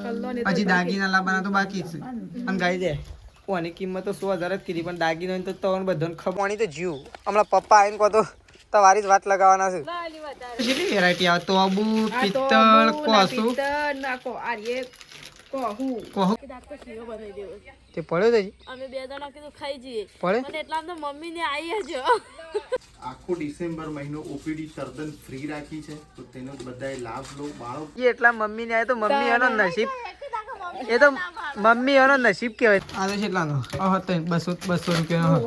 હજી દાગીના લાવવાના તો બાકી છે. અને ગાઈ દે કોની કિંમત તો 100,000 જ કીધી, પણ દાગીનો તો તમને બધાને ખબર. કોની તો જીવ હમણાં પપ્પા આવીને કહો તો તમારી જ વાત લગાવવાના છે. કેટલી વેરાયટી આવે તો આબુ પિત્તળ કોસુ તે પડ્યો છે. અમે બે જણા કીધું ખાઈ જઈએ પણ એટલા તો મમ્મી ને આવી જ આખો ડિસેમ્બર મહિનો ઓપીડી તદ્દન ફ્રી રાખી છે, તો તેનો બધાએ લાભ લો. બાળકો એટલા મમ્મી ને આવે તો મમ્મી એનો નસીબ, એ તો મમ્મી એનો નસીબ કહેવાય. આ તો કેટલાનો? 200 રૂપિયાનો.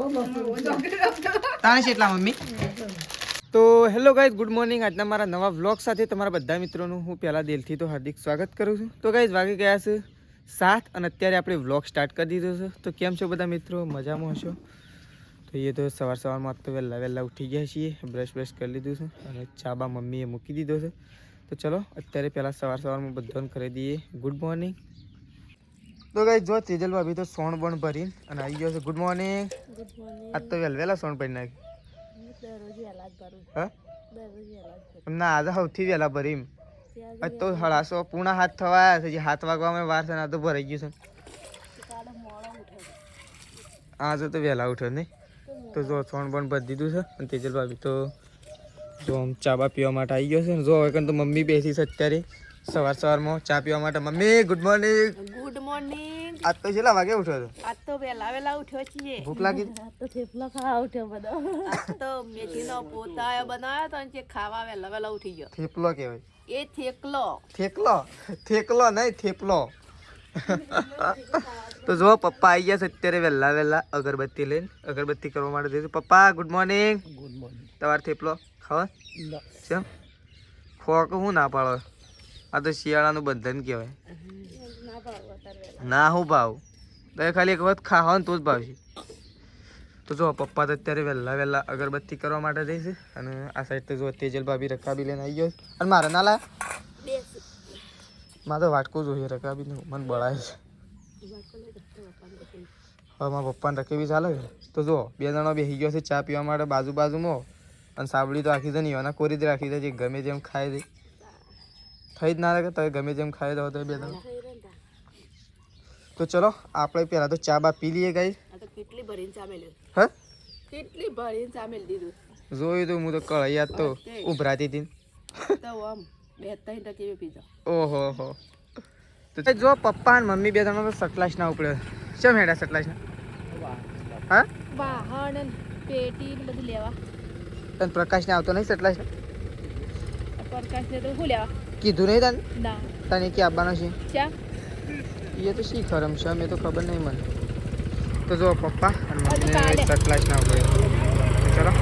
તાણે કેટલા મમ્મી? તો હેલો ગાઈઝ, ગુડ મોર્નિંગ. આજના મારા નવા વ્લોગ સાથે તમારા બધા મિત્રોનું હું પહેલાં દિલથી તો હાર્દિક સ્વાગત કરું છું. તો ગાઈઝ વાગી ગયા છે 7 અને અત્યારે આપણે વ્લોગ સ્ટાર્ટ કરી દીધો છે. તો કેમ છો બધા મિત્રો? મજામાં હશો? તો એ તો સવારમાં તો વહેલા ઉઠી ગયા છીએ, બ્રશ કરી લીધું છે અને ચા બા મમ્મીએ મૂકી દીધો છે. તો ચલો અત્યારે પહેલાં સવારમાં બધાને કરી દઈએ ગુડ મોર્નિંગ. તો ગાઈઝ જો તેજલ ભાભી તો સોણ બણ ભરીને અને આવી ગયો છે. Good morning. આજ તો વહેલા સોણ ભરી નાખી. ના આજે સૌથી વહેલા ભરી. આજ તો 7:30 પૂણા 7 થવા છે, 7 વાગવામાં વાર છે ને આ તો ભરાઈ ગયું છે. આજે તો વહેલા ઉઠ્યો નહીં. તો જો સોણ બણ ભરી દીધું છે અને તેજલ ભાભી તો જો આમ ચા બા પીવા માટે આવી ગયો છે. જો હવે તો મમ્મી બેસી છે અત્યારે સવારમાં ચા પીવા માટે. Mummy good morning. Good morning. આજ તો કેટલા વાગે ઉઠ્યો હતો? આજ તો વહેલા ઉઠ્યો છીએ. ભૂખ લાગી? આજ તો થેપલા ખાવા ઉઠ્યો બધો. આજ તો મેથીનો પોતા બનાવ્યો તો અને ખાવા વહેલા ઉઠી ગયો. થેપલો કહેવાય એ થેકલો નહીં થેપલો. તો જો પપ્પા આવી ગયા છે અત્યારે વહેલા અગરબત્તી લઈને, અગરબત્તી કરવા માટે જઈશું. પપ્પા ગુડ મોર્નિંગ. Good morning. તમારે થેપલો ખાવા છે? ખોક હું ના પાડો. આ તો શિયાળાનું બંધન કહેવાય. ના હું ભાવ તો ખાલી એક વખત ખાવા ને તો જ ભાવશે. તો જો પપ્પા તો અત્યારે વહેલા અગરબત્તી કરવા માટે જઈશે અને આ સાઈડ તો જો તેજલ ભાભી રકાબી લઈને આવી ગયો. અને મારે ના લાયા? મારે તો વાટકો જોઈએ રકાબી ને મને બળાય છે. હવે મારા પપ્પાને રકાબી ચાલે છે. તો જો 2 જણા બેસી ગયો છે ચા પીવા માટે બાજુમાં. અને સાબડી તો આખી છે નહીં, એના કોરી જ રાખી છે, ગમે જેમ ખાય છે. થઈ જ ના લાગે તો ગમે જેમ ખાઈ દો તો 2 જણા. તો ચલો આપણે પહેલાં તો ચા બા પી લઈએ. ગાઈ કેટલી ભરીને ચા મેલ્યું? હા કેટલી ભરીને ચા મેલી દીધું. જોયું તો હું તો કળૈયા તો ઉભરાતી હતી. તો આમ 2-3 ટકે પીધો. ઓહો તો જો પપ્પા અને મમ્મી 2 જણા તો સટલાશ ના ઉપડે. કેમ હેડા સટલાશ ના? હા વાહન પેટી બધું લેવા. તને પ્રકાશ ને આવતો નહીં સટલાશ ને? પ્રકાશ ને તો શું લેવા કીધું નહીં તને? ના. તને ક્યાં આવવાનો છે? ચા એ તો શી ખરમ છે, મેં તો ખબર નહીં મને. તો જો પપ્પા અને મમ્મી સટલાશ ના ઉપડે. ચલો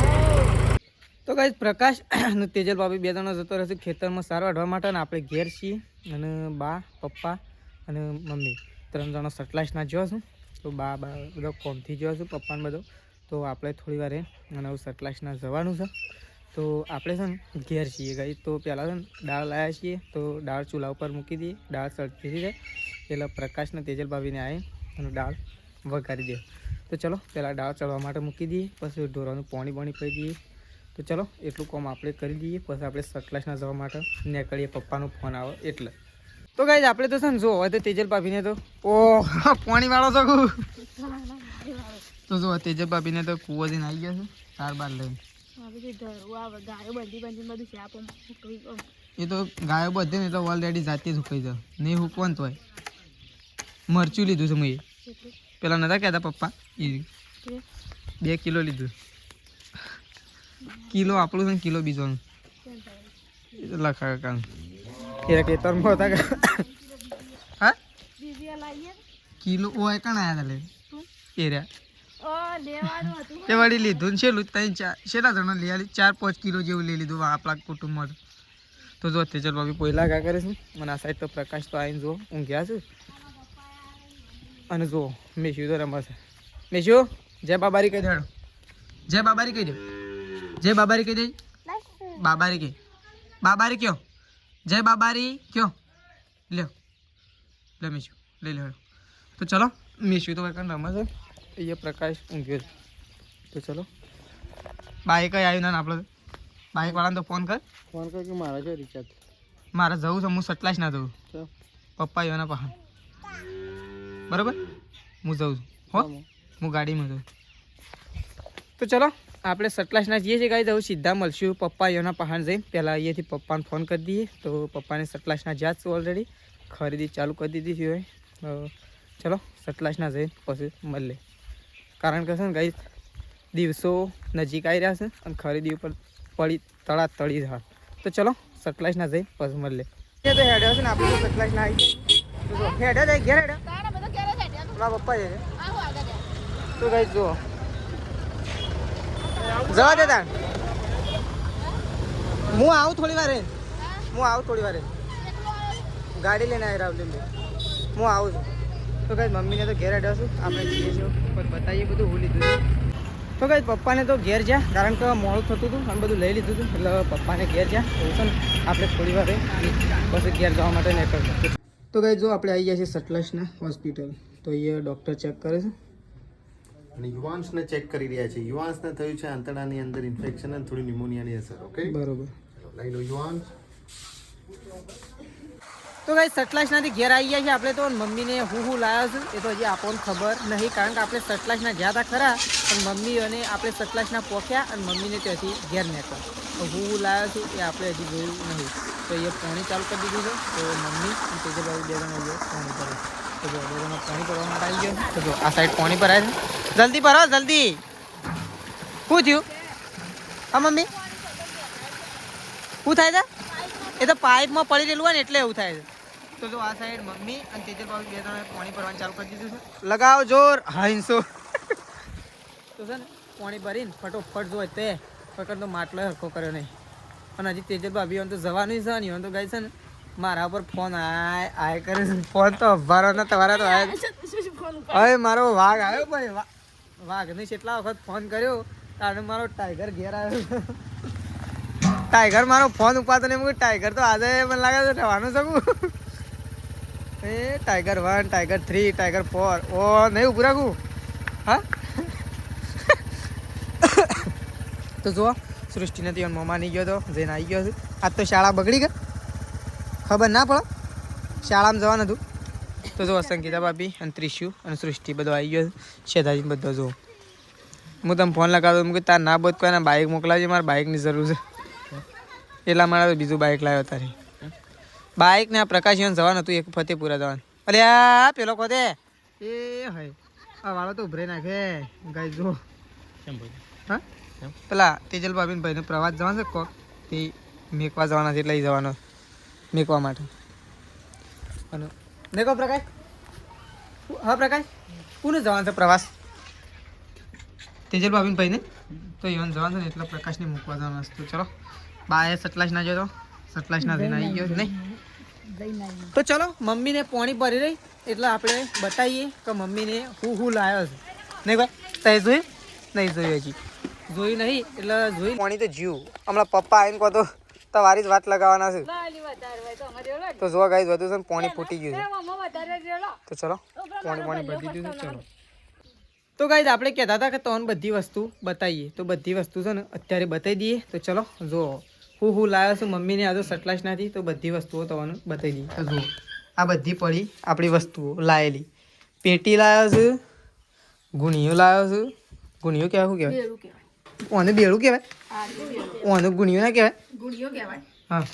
તો ગાઈસ પ્રકાશ અને તેજલ ભાભી 2 જણા જતો રહેશે ખેતરમાં સાર વાઢવા માટે અને આપણે ઘેર છીએ અને બા પપ્પા અને મમ્મી 3 જણા સટલાશ ના જોયો છું. તો બા બધો કોમથી જોયો છું પપ્પાને બધો. તો આપણે થોડી વાર અને સટલાશ ના જવાનું છે. તો આપણે છે ને ઘેર છીએ ગાઈ. તો પહેલાં છે ને દાળ લાવ્યા છીએ, તો દાળ ચૂલા ઉપર મૂકી દઈએ. દાળ સળતી જાય એટલે પ્રકાશને તેજલ ભાભીને આવે અને દાળ વઘારી દે. તો ચલો પહેલાં દાળ ચડવા માટે મૂકી દઈએ, પછી ઢોરાનું પાણી પી દઈએ. તો ચલો એટલું કામ આપણે કરી દઈએ, પછી આપણે સટલાશના જવા માટે નીકળીએ. પપ્પાનો ફોન આવે એટલે. તો ગાઈઝ આપણે તો છે ને જો હવે તો તેજલ ભાભીને તો પાણીવાળો છો. તો જો તેજલ ભાભીને તો કૂવો જઈને આવી ગયા છે તાર બાર લઈને. એ તો ગાયો બધે ને એટલે ઓલરેડી જાતે જ સુકાઈ જાય નહીં હુકવો ને તોય. મરચું લીધું છે મેં પેલા નતા કહેતા પપ્પા, એ 2 કિલો લીધું. કિલો આપણું છે ને કિલો બીજોનું એ તો લખા કામ એ ખેતરમાં હતા. હા કિલો ઓય કણ આવ્યા હતા લે એ રહ્યા એ વળી લીધું ને છેલ્લું 3-4 છેલ્લા જણા લઈ આવી 4-5 કિલો જેવું લઈ લીધું આપણા કુટુંબમાં. તો જો તેજલ ભાભી પહેલા કા કરે છે અને આ સાઈડ તો પ્રકાશ તો આવીને જો ઊંઘ્યા છે. અને જો મેશુ તો રમશે. મેશુ જય બાબારી કહી દેડો. જય બાબારી કહી દે. જય બાબારી કહી દે. બાબારી કહી. બાબારી કયો? જય બાબારી કયો? લ્યો લે મેશુ લઈ લે. તો ચલો મેશુ તો કંઈ રમશે. એ પ્રકાશ ઊંઘ્યો છે. તો ચલો બાઈક આવ્યું ના આપણે બાઈક વાળાને તો ફોન કર કે મારા છે રિચાર્જ. મારે જવું છે, હું સટલાશ ના જવું. પપ્પા એના પહાણ બરાબર હું જાઉં છું હો હું ગાડીમાં જાઉં તો ચલો આપણે સતલાસના જઈએ છીએ ગાઈ જવું સીધા મળશું પપ્પા એના પહાણ જઈને પહેલાં અહીંયાથી પપ્પાને ફોન કરી દઈએ તો પપ્પાને સતલાસના જ્યાં જ ઓલરેડી ખરીદી ચાલુ કરી દીધી હોય ચલો સતલાસના જઈને પછી મળે કારણ કે છે ને ગાઈ દિવસો નજીક આવી રહ્યા છે અને ખરીદી ઉપર તળી જ હા તો ચલો સતલાસના જઈને પછી મળે તો હેડ્યો છે ને આપણે તો સતલાસના આવી હેડ્યો જાય ઘેર હેડ્યો મારા પપ્પા છે તો ગાઈ જુઓ જવા દે તાણ હું આવું થોડી વાર ગાડી લઈને આવી રાવલી હું આવું છું તો કઈ મમ્મીને તો ઘેર અડ્યો છું આપણે જઈએ છીએ પણ બતાવીએ બધું હું લીધું છે તો કઈ પપ્પાને તો ઘેર જ્યાં કારણ કે મોડું થતું હતું અને બધું લઈ લીધું હતું એટલે પપ્પાને ઘેર જ્યાં એવું છે ને આપણે થોડી વાર બસ ઘેર જવા માટે નીકળતા તો કઈ જો આપણે આવી ગયા છીએ સતલાસના હોસ્પિટલ તો અહીંયા ડૉક્ટર ચેક કરે છે અને યુવાન્સને ચેક કરી રહ્યા છે યુવાન્સને થયું છે આંતરડાની અંદર ઇન્ફેક્શન અને થોડી ન્યુમોનિયાની અસર ઓકે બરોબર લઈ લો યુવાન્સ તો કઈ સતલાસનાથી ઘેર આવી ગયા છે આપણે તો મમ્મીને હું લાવ્યો છું એ તો હજી આપણને ખબર નહીં કારણ કે આપણે સતલાસના ગયા હતા ખરા પણ મમ્મી અને આપણે સતલાસના પહોંચ્યા અને મમ્મીને ત્યાંથી ઘેર નીકળ્યા તો હું લાવ્યો છું એ આપણે હજી જોયું નહીં તો એ પાણી ચાલુ કરી દીધું છે તો મમ્મી અને તેજલભાઈ બે જણા પાણી ભરે તો જો બે જણા પાણી ભરવા માટે આવી ગયો તો જો આ સાઈડ પાણી ભરાય છે જલ્દી ભરો જલ્દી શું થયું હા મમ્મી શું થાય છે એ તો પાઇપમાં પડી રહેલું હોય ને એટલે એવું થાય છે તો જો આ સાઈડ મમ્મી અને તેજલભાઈ બે જણા પાણી ભરવાનું ચાલુ કરી દીધું છે લગાવો જોર હાઈસો તો છે ને પાણી ભરીને ફટોફટ જો તે ફકર તો માટલો હરખો કર્યો નહીં અને હજી તેજલભાઈ તો જવાનું છે ને તો ગાય છે ને મારા પર ફોન આય કરે છે ફોન તો અભારો ને તમારા તો આય હવે મારો વાઘ આવ્યો ભાઈ વાઘને કેટલા વખત ફોન કર્યો કારણ મારો ટાઈગર ઘેર આવ્યો ટાઈગર મારો ફોન ઉપાતો ને એમ ટાઈગર તો આજે મને લાગે છે રહેવાનું શકું એ ટાઈગર 1 ટાઈગર 3 ટાઈગર 4 ઓ નહીં ઉભું રાખું હા તો જુઓ સૃષ્ટિ નથી મમ્મા નહીં ગયો તો જઈને આવી ગયો છે આજ તો શાળા બગડી ગઈ ખબર ના પડે શાળામાં જવાનું હતું તો જો સંગીતા ભાભી અને ત્રિશુ અને સૃષ્ટિ બધો આવી ગયો છે શેધાજી બધો જો હું તમે ફોન લગાવતો હું તાર ના બોધ કોઈ બાઇક મોકલાવજે મારે બાઇકની જરૂર છે એટલા માટે બીજું બાઇક લાવ્યો તારે બાઇક ને આ પ્રકાશીવન જવાનું હતું એક ફતેપુરા જવાનું અરે આ પેલો કોતે એ હોય આ વાળો તો ઉભરે નાખે ગાય જો હા પેલા તેજલ ભાભીને ભાઈને પ્રવાસ જવાનો છે કોક તે મેકવા જવાના છે લઈ જવાનો મેકવા માટે અને દેખો પ્રકાશ હા પ્રકાશ કોને જવાનું છે પ્રવાસ તેજલ ભાભીને ભાઈને તો ઈવન જવાનું છે ને એટલે પ્રકાશને મૂકવા જવાનું છે તો ચલો બાએ સતલાસ ના જતો સતલાસ ના જઈને આવી ગયો નહીં તો ચલો મમ્મીને પાણી ભરી રહી એટલે આપણે બતાવીએ કે મમ્મીને હું લાવ્યો છે નહીં ભાઈ તે જોયું નહીં જોયું હજી જોયું નહીં એટલે જોયું પાણી તો જીવ હમણાં પપ્પા આવીને કહો તો તમારી જ વાત લગાવવાના છે તો જોવા ગાઈ બધું છે ને પાણી ફૂટી ગયું છે તો ચલો પાણી ભરી દીધું છે ચલો તો ગાઈઝ આપણે કહેતા હતા કે તમને બધી વસ્તુ બતાવીએ તો બધી વસ્તુ છે ને અત્યારે બતાવી દઈએ તો ચલો જો હું લાવ્યો છું મમ્મીને આ તો સટલાસ નથી તો બધી વસ્તુઓ તમને બતાવી દઈએ તો જુઓ આ બધી પડી આપણી વસ્તુઓ લાવેલી પેટી લાવ્યો છું ગુણિયો લાવ્યો છું ગુણિયો કહેવાય શું કહેવાય ઓને બેડું કહેવાય ઓને ગુણિયો ના કહેવાય હા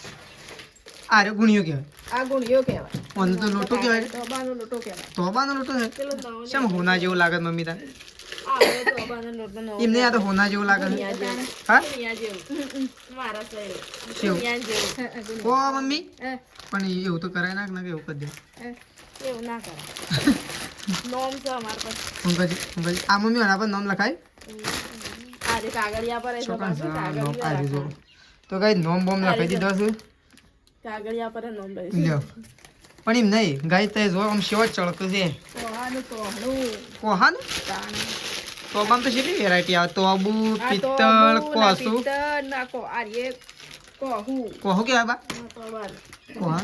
આરે ગુણિયો કહેવાય ઓને તો લોટો કહેવાય તોબાનો લોટો છે શેમ હોના જેવું લાગે મમ્મી તાર એમને આ તો હોના જેવું લાગે હા ઓ મમ્મી પણ એવું તો કરાય ના કે એવું કરી દે એવું ના કરે નોમ છે અમાર પર આ મમ્મી વાળા પર નામ લખાય આજે કાગળિયા પર તો કઈ નોમ બોમ લખાઈ દીધો છે કાગળિયા પર નોમ લઈ લ્યો પણ એમ નહીં ગાય તે જો આમ સેવ જ ચડતું છે કોહાનું તોબામ તો કેટલી વેરાયટી આવે તોબુ પિત્તળ કોસુ કોહુ કેવાય બા કોહા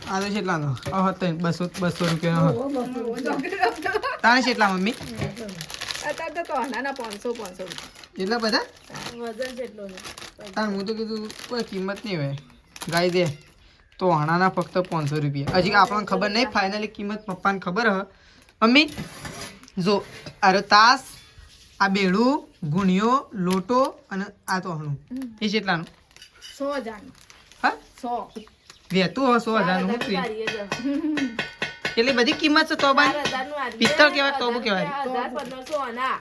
આ તો કેટલાનો બસો રૂપિયાનો તાણે કેટલા મમ્મી એટલા બધા તાણ હું તો કીધું કોઈ કિંમત નહીં હોય ગાય દે તો આણાના ફક્ત 500 રૂપિયા. હજી આપણને ખબર નહીં ફાઇનલી કિંમત, પપ્પાને ખબર હ. મમ્મી જો અરે તાસ, આ બેડું, ગુણિયો, લોટો અને આ તો હણું, એ કેટલાનું? 100,000. હા 100. વેતું હવે 100,000 નું મૂકી. એટલી બધી કિંમત છે તો ભાઈ 4,000 નું આવી. પિત્તળ કેવાય તોબુ કેવાય. 1,500 આના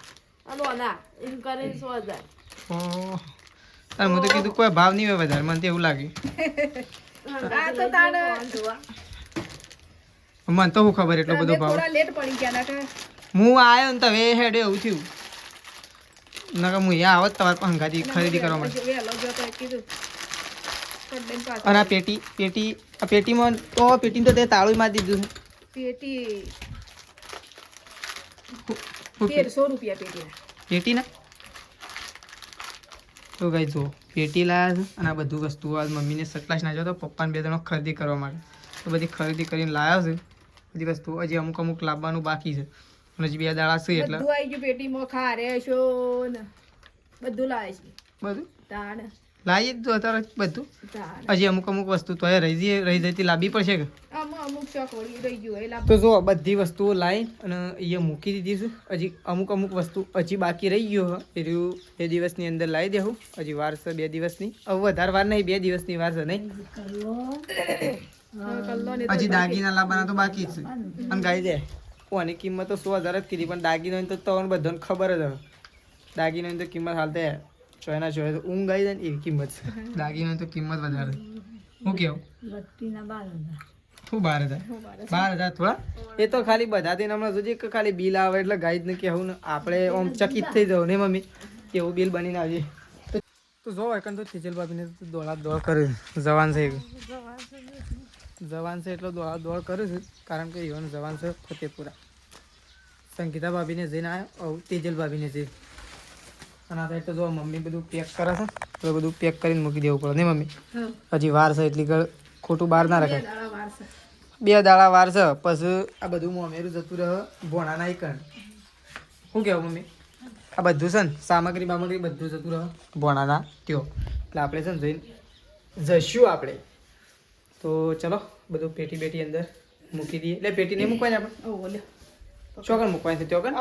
અને આના એમ કરીને 100,000. ઓહ અરે હું તો કીધું કોઈ ભાવ નહીં હોય વધારે, મને તો એવું લાગે. આ તો તાણ મને તો શું ખબર એટલો બધો ભાવ. થોડા લેટ પડી ગયા ના હું આવ્યો ને તો હવે હેડે એવું થયું નકર હું અહીંયા આવત તમારે પાસે હંગાથી ખરીદી કરવા માટે. વેલો જો તો કીધું કડન પાછો અને આ પેટીમાં તો પેટીને તો તે તાળું મારી દીધું છે. પેટી શું કે? 1,500 રૂપિયા પેટી. પેટી ના તો કઈ જો પેટી લાયા છે અને આ બધું વસ્તુ આજ મમ્મીને સટલાશ નાખ્યો તો પપ્પાને 2 જણો ખરીદી કરવા માટે. તો બધી ખરીદી કરીને લાવ્યા છે બધી વસ્તુ. હજી અમુક લાવવાનું બાકી છે અને હજી 2 દાડા છે એટલે બધું આવી ગયું પેટીમાં. ખારે છો ને બધું લાવે છે. બધું તાણ લાવી જ દો અત્યારે બધું. તાણ હજી અમુક વસ્તુ તો એ રહી જતી લાવવી પડશે કે. અમુક શોખ વળી રહી ગયું એ લાવ. તો જો બધી વસ્તુઓ લાવી અને અહીંયા મૂકી દીધી છે. હજી અમુક વસ્તુ હજી બાકી રહી ગયો એ રહ્યું. 2 દિવસની અંદર લાવી દેવું. હજી વાર છે 2 દિવસની. હવે વધારે વાર નહીં, 2 દિવસની વાર છે નહીં. હજી દાગીના લાવવાના તો બાકી જ છે. અને ગાઈ દે કોની કિંમત તો 100,000 જ કીધી, પણ દાગીનાની તો તમને બધાને ખબર જ હવે. દાગીનાની તો કિંમત હાલ તે ચોયના ચોય તો ઊંઘ આવી જાય ને એવી કિંમત છે. દાગીનાની તો કિંમત વધારે. શું કેવું? શું 12,000? 12,000 થોડા? એ તો ખાલી બધાથી હમણાં જોજે કે ખાલી બિલ આવે એટલે ગાઈ જ ને કહેવું ને આપણે આમ ચકિત થઈ જવું ને મમ્મી એવું બિલ બનીને આવીએ. તો જો એકન તો તેજલ ભાભીને તો દોડ કરે. જવાન છે એટલો દોડ કરે છે કારણ કે ઈવન જવાન છે ફતેપુરા. સંગીતા ભાભીને જઈને આવ્યો, તેજલ ભાભીને જઈ. અને આ તો જો મમ્મી બધું પેક કરે છે તો બધું પેક કરીને મૂકી દેવું પડે ને મમ્મી. હજી વાર છે એટલી ખોટું બહાર ના રખાય. 2 દાડા વાર છે પછી આ બધું મોમેરું જતું રહે ભોણાના ઈકણ. શું કહેવું મમ્મી? આ બધું છે ને સામગ્રી બધું જતું રહે ભોણાના ત્યો. એટલે આપણે છે ને જઈને જઈશું આપણે. તો ચલો બધું પેટી અંદર મૂકી દઈએ. એટલે પેટી નહીં મૂકવાની આપણે ચોકન મૂકવાની છે ચોકન.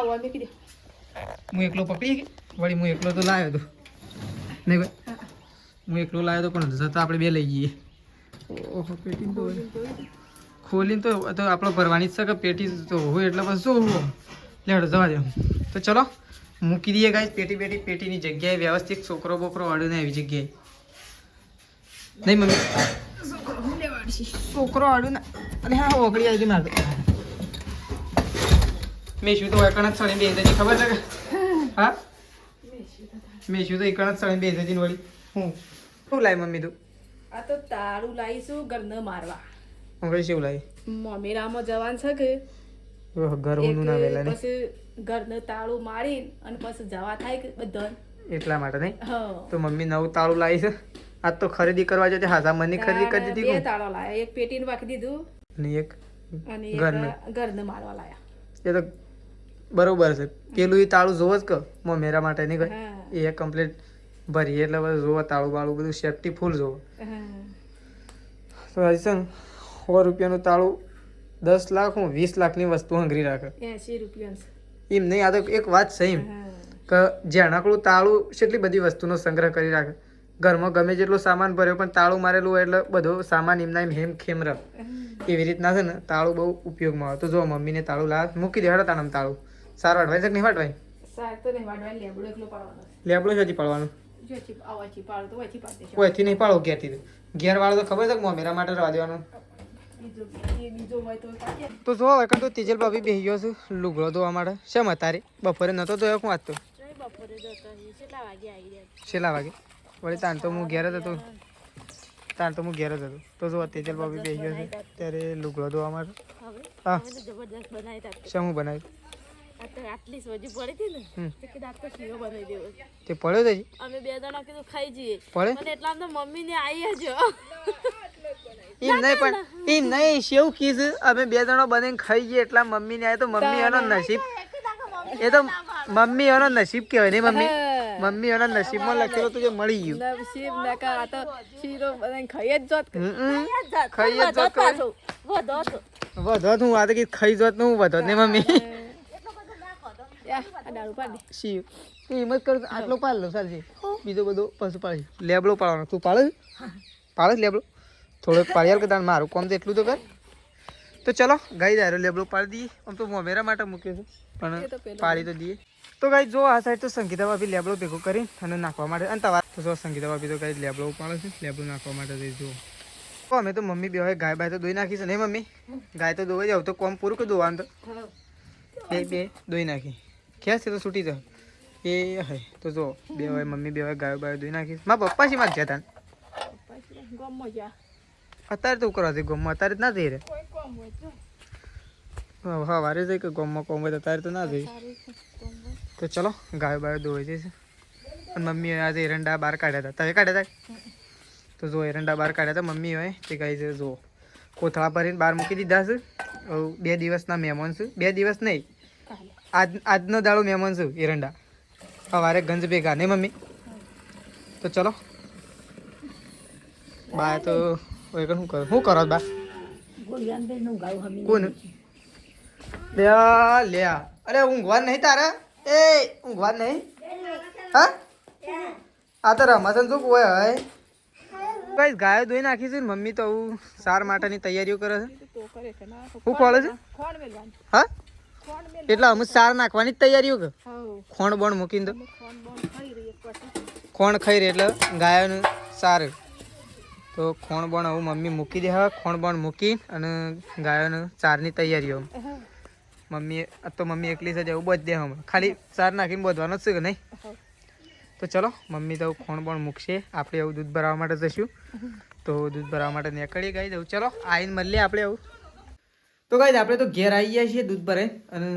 હું એકલો પકડી ગઈ વળી. હું એકલો તો લાવ્યો હતો નહીં ભાઈ, હું એકલો લાવ્યો હતો પણ જતા આપણે 2 લઈ જઈએ. ઓહો પેટી તો ખોલીને તો આપણો ભરવાની જ છે કે પેટી તો હોય એટલે બસ શું લેડો જવા દે. તો ચલો મૂકી દઈએ ગાઈસ પેટીની જગ્યાએ વ્યવસ્થિત. છોકરો બોકરો વાળો ને એવી જગ્યાએ નહીં મમ્મી. છોકરો વાળું ના. અરે હા ઓગળી આવી મારે મેશું તો એકણ જ સળી બેસી ખબર છે કે? હા મેશું તો એકણ જ સળી બેસી વળી. શું લાવી મમ્મી તું? આ તો તાળું લાવીશું ઘરને મારવા. હું કઈ શું લાવી? મમેરામાં જવાન છે કે ઘર હું ના વેલા ને પછી ઘરને તાળું મારી અને પછી જવા થાય કે બધા એટલા માટે નહીં. હા તો મમ્મી નવું તાળું લાવી છે. આજ તો ખરીદી કરવા જતી હાજા મની ખરીદી કરી દીધી. 2 તાળા લાયા. એક પેટીને વાકી દીધું અને એક અને ઘરને મારવા લાયા. એ તો બરોબર છે. પેલું એ તાળું જોવો જ કે મેરા માટે નહીં હા. કઈ એ કમ્પ્લીટ ભરીએ એટલે બધું જોવો તાળું બાળું બધું સેફટી ફૂલ જોવો. તો હજી છે ને 100 રૂપિયાનું તાળું 10 લાખ હું 20 લાખની વસ્તુ હંગરી રાખે. 80 રૂપિયા એમ નહીં. આ તો એક વાત છે એમ કે જેણાકડું તાળું કેટલી બધી વસ્તુનો સંગ્રહ કરી રાખે. ઘરમાં ગમે જેટલો સામાન ભર્યો પણ તાળું મારેલું હોય એટલે બધો સામાન એમના એમ હેમ ખેમ રહે. એવી રીતના છે ને તાળું બહુ ઉપયોગમાં આવે. તો જો મમ્મીને તાળું લાવ મૂકી દે. હડતા નામ તાળું સારું વાટવાય છે કે નહીં વાટવાય? સાર તો નહીં વાડવા. લેબડો એકલો પાડવાનો. લેબડો જ હજી પાડવાનું. જો ચીપ આવાચી પાડો તો વાચી પાડે છે. કોઈથી નહીં પાડો ઘેરથી. ઘેર વાળો તો ખબર છે કે મેરા માટે રવા દેવાનું. બીજો હોય તો પાડે. તો જો એકણ તો તેજલ ભાભી બેસી ગયો છે લુગડો ધોવા માટે. શેમ તારી બપોરે નતો તો હું વાત તો બપોરે જતો કેટલા વાગે આવી ગયા? છેલ્લા વાગે વળી તાન તો હું ઘેર જ હતો. તો જો તેજલ ભાભી બેસી ગયો છે ત્યારે લુગડો ધોવા માટે. હા જબરદસ્ત બનાવી તા. શું બનાવ્યું? આટલી સોજી પડી હતી ને તો કીધું આ તો શીરો બનાવી દેવો. તે પડ્યો તો હજી? અમે 2 જણા કીધું ખાઈ જઈએ. પડે અને એટલા તો મમ્મી ને આવી જ એમ નહીં પણ એમ નહીં શેવું કીધું અમે 2 જણો બનીને ખાઈ જઈએ એટલા મમ્મી ને આવે તો મમ્મી એનો નસીબ. એ તો મમ્મી એનો નસીબ કહેવાય નહીં મમ્મી. મમ્મી એના નસીબમાં લખેલું તું જે મળી ગયું. નસીબ ને કા આ તો શીરો બનાવીને ખાઈ જ જોત ખાઈ જ જોત પાછું વધો તો વધોત હું વાત કે ખાઈ જોત હું વધોત ને મમ્મી યા આ દારૂ પાડી શી તું હિંમત કર આટલો પાડ લો સાલજી બીજો બધો પશુ પાડી લેબડો પાડવાનો તું પાડે લેબડો થોડોક પાડ્યા કે તાર મારું કોમ તો એટલું તો કર. તો ચલો ગાઈ દારો લેબડો પાડી દઈએ. આમ તો મોમેરા માટે મૂક્યો છે પણ પાડી તો દઈએ. તો ગાઈ જો આ સાઈડ તો સંગીતા ભાભી લેબડો ભેગો કરી અને નાખવા માટે અને તમારે તો જો સંગીતા ભાભી તો ગાઈ લેબડો ઉપાડે છે લેબડો નાખવા માટે જઈ જુઓ. તો અમે તો મમ્મી બે હોય ગાય બાય તો દોઈ નાખી છે નહીં મમ્મી ગાય તો દોવાઈ જાવ તો કોમ પૂરું કે દોવાનું તો બે દોઈ નાખી ખેંચ છે તો છૂટી જાય એ હે. તો જો બે હોય મમ્મી બે હોય ગાયો બાયો દોઈ નાખી. મારા પપ્પા શી માગતા હતા ગમો જા અત્યારે તો કરવા દે ગમમાં અત્યારે જ ના જઈ રે કોઈ કોમ હોય તો હા વારે જઈ કે ગમમાં કોમ હોય તો અત્યારે તો ના જઈ. તો ચલો ગાયો બાયો દોવાઈ જશે. અને મમ્મી આજે એરંડા બહાર કાઢ્યા હતા તમે કાઢ્યા હતા તો જો એરંડા બહાર કાઢ્યા હતા મમ્મી હોય તે કહે છે જો કોથળા ભરીને બહાર મૂકી દીધા છે. 2 દિવસના મહેમાન છે 2 દિવસ નહીં આજનો દાડો મહેમાન છું એરંડા સવારે ગંજ ભેગા નહીં મમ્મી. તો ચલો બા તો શું કરો બા કોણ લે અરે ઊંઘવા નહીં તારે એ ઊંઘવા નહીં હા આ તો રમાસન શું હોય હવે કઈ ગાયો દોઈ નાખી છે ને મમ્મી તો આવું સાર માટેની તૈયારીઓ કરે છે. શું ખોળે છે હા એટલે અમે સાર નાખવાની જ તૈયારીઓ કે ખોણ બોણ મૂકીને તો ખોણ ખાઈ રહી એટલે ગાયોનું સાર તો ખોણ બોણ આવું મમ્મી મૂકી દે હવે ખોણ બોણ મૂકી અને ગાયોનું સારની તૈયારીઓ મમ્મી તો મમ્મી એકલી છે એવું બધે હમણાં ખાલી સાર નાખીને બોધવાનો જ છે કે નહીં. તો ચલો મમ્મી તો ખોણ બોણ મૂકશે આપણે એવું દૂધ ભરાવવા માટે જઈશું. તો દૂધ ભરાવવા માટે નીકળી ગઈ જવું ચલો આવીને મળીએ આપણે આવું. તો ગાઈઝ આપણે તો ઘેર આવી ગયા છીએ દૂધ ભરાઈ અને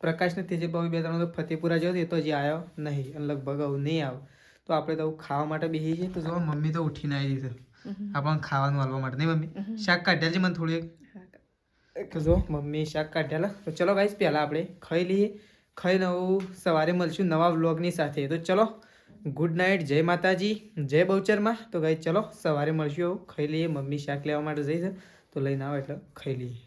પ્રકાશને તેજે ભાવી 2-3 તો ફતેપુરા જયો એ તો હજી આવ્યો નહીં અને લગભગ આવું નહીં આવે. તો આપણે તો ખાવા માટે બેસી છીએ. તો જો મમ્મી તો ઉઠીને આવી છે આપણને ખાવાનું હાલવા માટે નહીં મમ્મી શાક કાઢ્યા છે મને થોડું એક. તો જો મમ્મી શાક કાઢ્યા. તો ચલો ગાઈઝ પહેલાં આપણે ખાઈ લઈએ. ખાઈને આવું સવારે મળશું નવા વ્લોગની સાથે. તો ચલો ગુડ નાઇટ જય માતાજી જય બહુચરમાં. તો ગાઈઝ ચલો સવારે મળશું ખાઈ લઈએ. મમ્મી શાક લેવા માટે જઈ છે તો લઈને આવો એટલે ખાઈ લઈએ.